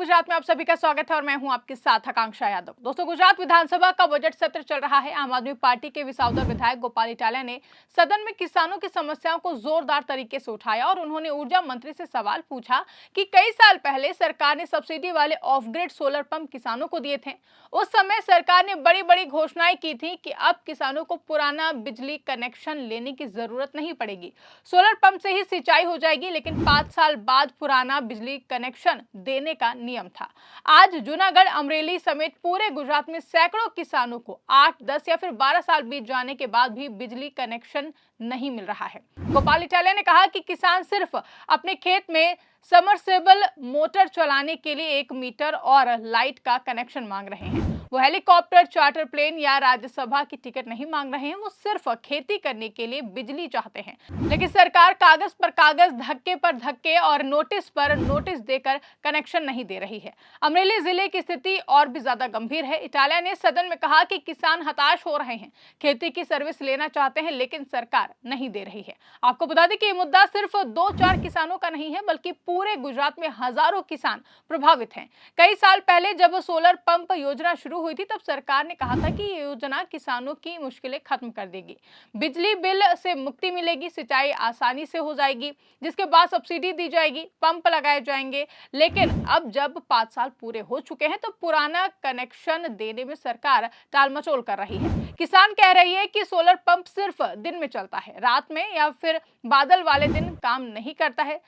गुजरात में आप सभी का स्वागत है और मैं हूं आपके साथ आकांक्षा यादव। दोस्तों, गुजरात विधानसभा का बजट सत्र चल रहा है। आम आदमी पार्टी के विसावदर विधायक गोपाल इटालिया ने सदन में किसानों की समस्याओं को जोरदार तरीके से उठाया और उन्होंने ऊर्जा मंत्री से सवाल पूछा कि कई साल पहले सरकार ने सब्सिडी वाले ऑफ ग्रिड सोलर पंप किसानों को दिए थे। उस समय सरकार ने बड़ी बड़ी घोषणाएं की थी कि अब किसानों को पुराना बिजली कनेक्शन लेने की जरूरत नहीं पड़ेगी, सोलर पंप से ही सिंचाई हो जाएगी। लेकिन 5 साल बाद पुराना बिजली कनेक्शन देने का नियम था। आज जूनागढ़, अमरेली समेत पूरे गुजरात में सैकड़ों किसानों को 8, 10 या फिर 12 साल बीत जाने के बाद भी बिजली कनेक्शन नहीं मिल रहा है। गोपाल इटालिया ने कहा कि किसान सिर्फ अपने खेत में समरसेबल मोटर चलाने के लिए 1 मीटर और लाइट का कनेक्शन मांग रहे हैं। वो हेलीकॉप्टर, चार्टर प्लेन या राज्यसभा की टिकट नहीं मांग रहे हैं। वो सिर्फ खेती करने के लिए बिजली चाहते हैं। लेकिन सरकार कागज पर कागज, धक्के पर धक्के और नोटिस पर नोटिस देकर कनेक्शन नहीं दे रही है। अमरेली जिले की स्थिति और भी ज्यादा गंभीर है। इटालिया ने सदन में कहा कि किसान हताश हो रहे हैं, खेती की सर्विस लेना चाहते हैं, लेकिन सरकार नहीं दे रही है। आपको बता दें कि ये मुद्दा सिर्फ 2-4 किसानों का नहीं है, बल्कि पूरे गुजरात में हजारों किसान प्रभावित हैं। कई साल पहले जब सोलर पंप योजना शुरू हुई थी, तब सरकार ने कहा था कि ये योजना किसानों की मुश्किलें खत्म कर देगी, बिजली बिल से मुक्ति मिलेगी, सिंचाई आसानी से हो जाएगी, जिसके बाद सब्सिडी दी जाएगी, पंप लगाए जाएंगे। लेकिन अब जब 5 साल पूरे हो चुके हैं, तो पुराना कनेक्शन देने में सरकार टालमटोल कर रही है। किसान कह रही है कि सोलर पंप सिर्फ दिन में चलता है, रात में या फिर बादल वाले दिन काम नहीं करता है।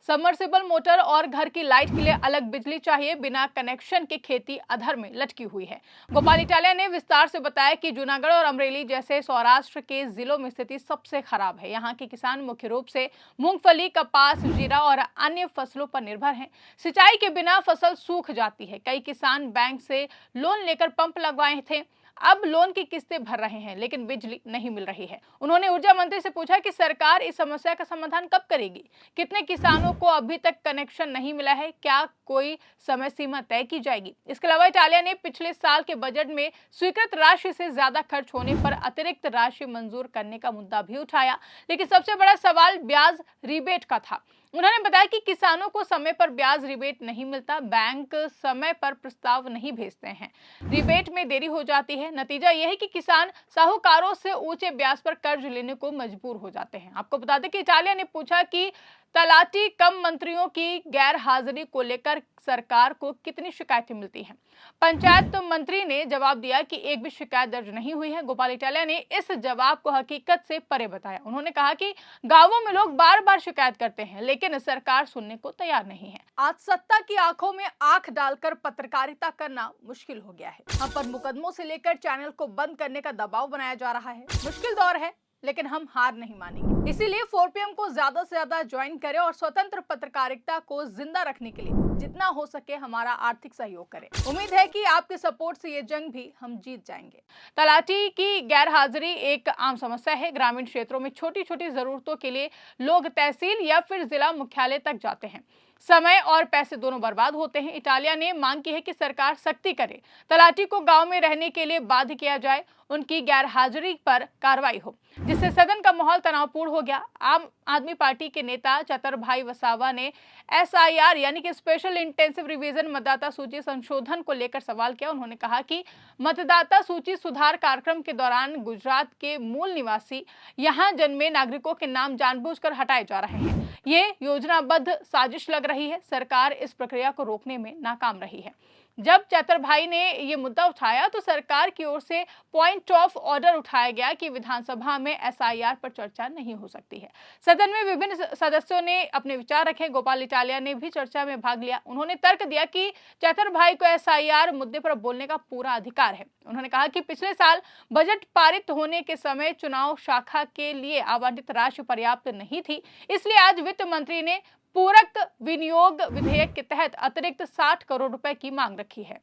सबमर्सिबल मोटर और घर की लाइट के लिए अलग बिजली चाहिए। बिना कनेक्शन के खेती अधर में लटकी हुई है। गोपाल इटालिया ने विस्तार से बताया कि जूनागढ़ और अमरेली जैसे सौराष्ट्र के जिलों में स्थिति सबसे खराब है। यहाँ के किसान मुख्य रूप से मूंगफली, कपास, जीरा और अन्य फसलों पर निर्भर हैं। सिंचाई के बिना फसल सूख जाती है। कई किसान बैंक से लोन लेकर पंप लगवाए थे, अब लोन की किस्तें भर रहे हैं, लेकिन बिजली नहीं मिल रही है। उन्होंने ऊर्जा मंत्री से पूछा कि सरकार इस समस्या का समाधान कब करेगी। कितने किसानों को अभी तक कनेक्शन नहीं मिला है, क्या कोई समय सीमा तय की जाएगी। इसके अलावा इटालिया ने पिछले साल के बजट में स्वीकृत राशि से ज्यादा खर्च होने पर अतिरिक्त राशि मंजूर करने का मुद्दा भी उठाया। लेकिन सबसे बड़ा सवाल ब्याज रिबेट का था। उन्होंने बताया कि किसानों को समय पर ब्याज रिबेट नहीं मिलता, बैंक समय पर प्रस्ताव नहीं भेजते हैं, रिबेट में देरी हो जाती है। नतीजा यह है कि किसान साहूकारों से ऊंचे ब्याज पर कर्ज लेने को मजबूर हो जाते हैं। आपको बता दें कि इटालिया ने पूछा कि तलाटी कम मंत्रियों की गैर हाजिरी को लेकर सरकार को कितनी शिकायतें मिलती हैं। पंचायत मंत्री ने जवाब दिया कि एक भी शिकायत दर्ज नहीं हुई है। गोपाल इटालिया ने इस जवाब को हकीकत से परे बताया। उन्होंने कहा कि गांवों में लोग बार बार शिकायत करते हैं, लेकिन सरकार सुनने को तैयार नहीं है। आज सत्ता की आंखों में आंख डालकर पत्रकारिता करना मुश्किल हो गया है। हम पर मुकदमों से लेकर चैनल को बंद करने का दबाव बनाया जा रहा है। मुश्किल दौर है, लेकिन हम हार नहीं मानेंगे। इसीलिए 4PM को ज्यादा से ज्यादा ज्वाइन करें और स्वतंत्र पत्रकारिता को जिंदा रखने के लिए जितना हो सके हमारा आर्थिक सहयोग करें। उम्मीद है कि आपके सपोर्ट से ये जंग भी हम जीत जाएंगे। तलाटी की गैर हाजिरी एक आम समस्या है। ग्रामीण क्षेत्रों में छोटी छोटी जरूरतों के लिए लोग तहसील या फिर जिला मुख्यालय तक जाते हैं, समय और पैसे दोनों बर्बाद होते हैं। इटालिया ने मांग की है कि सरकार सख्ती करे, तलाटी को गांव में रहने के लिए बाध्य किया जाए, उनकी गैर हाजिरी पर कार्रवाई हो, जिससे सदन का माहौल तनावपूर्ण हो गया। आम आदमी पार्टी के नेता चतुरभाई वसावा ने SIR यानी कि स्पेशल इंटेंसिव रिवीजन मतदाता सूची संशोधन को लेकर सवाल किया। उन्होंने कहा कि मतदाता सूची सुधार कार्यक्रम के दौरान गुजरात के मूल निवासी, यहाँ जन्मे नागरिकों के नाम जानबूझकर हटाए जा रहे हैं। ये योजनाबद्ध साजिश लग रही है। सरकार इस प्रक्रिया को रोकने में नाकाम रही है। जब चतुरभाई ने ये मुद्दा उठाया तो सरकार की ओर से पॉइंट ऑफ ऑर्डर उठाया गया कि विधानसभा में SIR पर चर्चा नहीं हो सकती है। सदन में विभिन्न सदस्यों ने अपने विचार रखे। गोपाल इटालिया ने भी चर्चा में भाग लिया। उन्होंने तर्क दिया कि चतुरभाई को SIR मुद्दे पर बोलने का पूरा अधिकार है। उन्होंने कहा कि पिछले साल बजट पारित होने के समय चुनाव शाखा के लिए आवंटित राशि पर्याप्त नहीं थी, इसलिए आज वित्त मंत्री ने पूरक विनियोग विधेयक के तहत अतिरिक्त 60 करोड़ रुपए की मांग रखी है।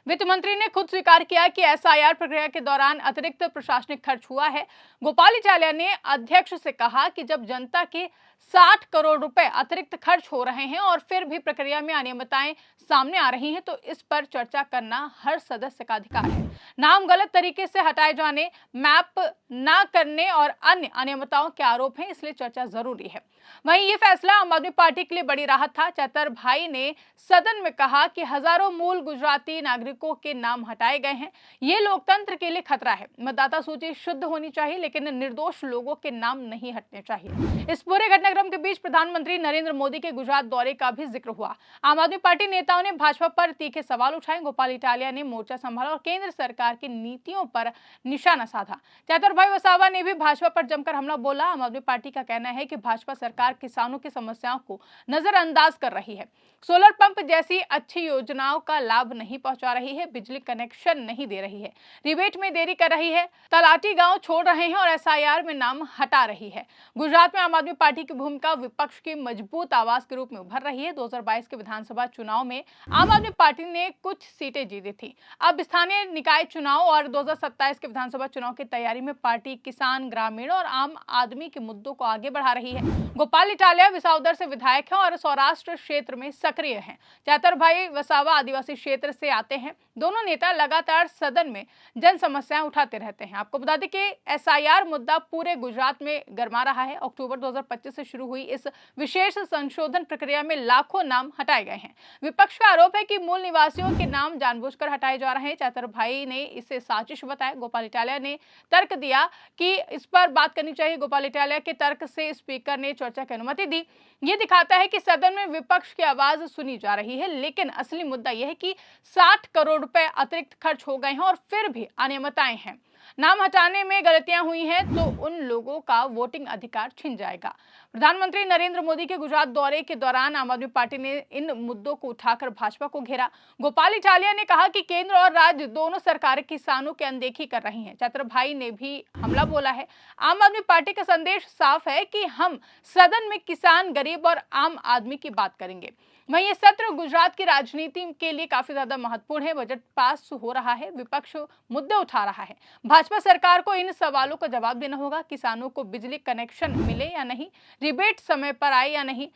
वित्त मंत्री ने खुद स्वीकार किया कि एसआईआर प्रक्रिया के दौरान अतिरिक्त प्रशासनिक खर्च हुआ है। गोपाल इटालिया ने अध्यक्ष से कहा कि जब जनता के 60 करोड़ रुपए अतिरिक्त खर्च हो रहे हैं और फिर भी प्रक्रिया में अनियमितताएं सामने आ रही हैं, तो इस पर चर्चा करना हर सदस्य का अधिकार है। नाम गलत तरीके से हटाए जाने, मैप न करने और अन्य अनियमितताओं के आरोप हैं, इसलिए चर्चा जरूरी है। वहीं ये फैसला आम आदमी पार्टी के लिए बड़ी राहत था। चतरभाई ने सदन में कहा कि हजारों मूल गुजराती नागरिकों के नाम हटाए गए हैं। ये लोकतंत्र के लिए खतरा है। मतदाता सूची शुद्ध होनी चाहिए, लेकिन निर्दोष लोगों के नाम नहीं हटने चाहिए। इस पूरे घटनाक्रम के बीच प्रधानमंत्री नरेंद्र मोदी के गुजरात दौरे का भी जिक्र हुआ। आम आदमी पार्टी नेताओं ने भाजपा पर तीखे सवाल उठाए। गोपाल इटालिया ने मोर्चा संभाला और केंद्र सरकार की नीतियों पर निशाना साधा। चतुरभाई वसावा ने भी भाजपा पर जमकर हमला बोला। आम आदमी पार्टी का कहना है कि भाजपा सरकार किसानों की समस्याओं को नजरअंदाज कर रही है, सोलर पंप जैसी अच्छी योजनाओं का लाभ नहीं पहुंचा रही है, बिजली कनेक्शन नहीं दे रही है, रिबेट में देरी कर रही है, तलाटी गांव छोड़ रहे हैं और एसआईआर में नाम हटा रही है। गुजरात में आम आदमी पार्टी की भूमिका विपक्ष की मजबूत आवाज के रूप में उभर रही है। 2022 के विधानसभा चुनाव में आम आदमी पार्टी ने कुछ सीटें जीती थी। अब स्थानीय निकाय चुनाव और 2027 के विधानसभा चुनाव की तैयारी में पार्टी किसान, ग्रामीण और आम आदमी के मुद्दों को आगे बढ़ा रही है। गोपाल इटालिया विसाउदर से विधायक हैं और सौराष्ट्र क्षेत्र में सक्रिय हैं। चतुरभाई वसावा आदिवासी क्षेत्र से आते हैं। दोनों नेता लगातार सदन में जन समस्याएं उठाते रहते हैं। आपको बता दें कि एसआईआर मुद्दा पूरे गुजरात में गरमा रहा है। अक्टूबर 2025 से शुरू हुई इस विशेष संशोधन प्रक्रिया में लाखों नाम हटाए गए हैं। विपक्ष का आरोप है कि मूल निवासियों के नाम जानबूझकर हटाए जा रहे हैं। चतुरभाई ने इसे साजिश बताया। गोपाल इटालिया ने तर्क दिया कि इस पर बात करनी चाहिए। गोपाल इटालिया के तर्क से स्पीकर ने चर्चा की अनुमति दी। ये दिखाता है कि सदन में विपक्ष की आवाज सुनी जा रही है, लेकिन असली मुद्दा यह है कि 60 करोड़ रुपए अतिरिक्त खर्च हो गए हैं और फिर भी अनियमितताएं हैं। नाम हटाने में गलतियां हुई हैं तो उन लोगों का वोटिंग अधिकार छिन जाएगा। प्रधानमंत्री नरेंद्र मोदी के गुजरात दौरे के दौरान आम आदमी पार्टी ने इन मुद्दों को उठाकर भाजपा को घेरा। गोपाल इटालिया ने कहा कि केंद्र और राज्य दोनों सरकारें किसानों की अनदेखी कर रही हैं। चतुरभाई ने भी हमला बोला है। आम आदमी पार्टी का संदेश साफ है कि हम सदन में किसान, गरीब और आम आदमी की बात करेंगे। वहीं ये सत्र गुजरात की राजनीति के लिए काफी ज्यादा महत्वपूर्ण है। बजट पास हो रहा है, विपक्ष मुद्दे उठा रहा है। भाजपा सरकार को इन सवालों का जवाब देना होगा। किसानों को बिजली कनेक्शन मिले या नहीं, रिबेट समय पर आए या नहीं,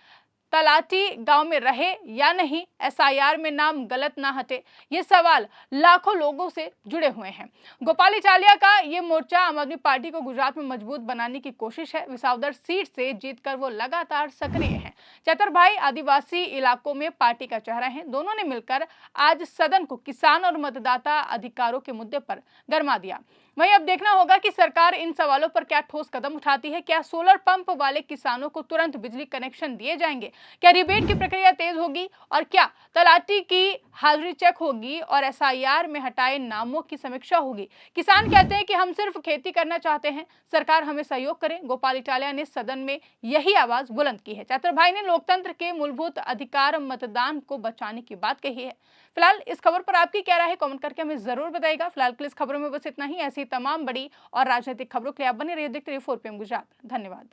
तलाटी गांव में रहे या नहीं, एसआईआर में नाम गलत ना हटे, ये सवाल लाखों लोगों से जुड़े हुए हैं। गोपाल इटालिया का ये मोर्चा आम आदमी पार्टी को गुजरात में मजबूत बनाने की कोशिश है। विसाउदर सीट से जीतकर वो लगातार सक्रिय हैं। चतुरभाई आदिवासी इलाकों में पार्टी का चेहरा है। दोनों ने मिलकर आज सदन को किसान और मतदाता अधिकारों के मुद्दे पर गरमा दिया। वहीं अब देखना होगा कि सरकार इन सवालों पर क्या ठोस कदम उठाती है। क्या सोलर पंप वाले किसानों को तुरंत बिजली कनेक्शन दिए जाएंगे? क्या रिबेट की प्रक्रिया तेज होगी? और क्या तलाटी की हाजिरी चेक होगी और एसआईआर में हटाए नामों की समीक्षा होगी? किसान कहते हैं कि हम सिर्फ खेती करना चाहते हैं, सरकार हमें सहयोग करे। गोपाल इटालिया ने सदन में यही आवाज बुलंद की है। चतुरभाई ने लोकतंत्र के मूलभूत अधिकार मतदान को बचाने की बात कही है। फिलहाल इस खबर पर आपकी क्या राय है, कमेंट करके हमें जरूर बताइएगा। फिलहाल के लिए इस खबरों में बस इतना ही। ऐसी तमाम बड़ी और राजनीतिक खबरों के लिए आप बने रहिए देखते रहिए 4PM गुजरात। धन्यवाद।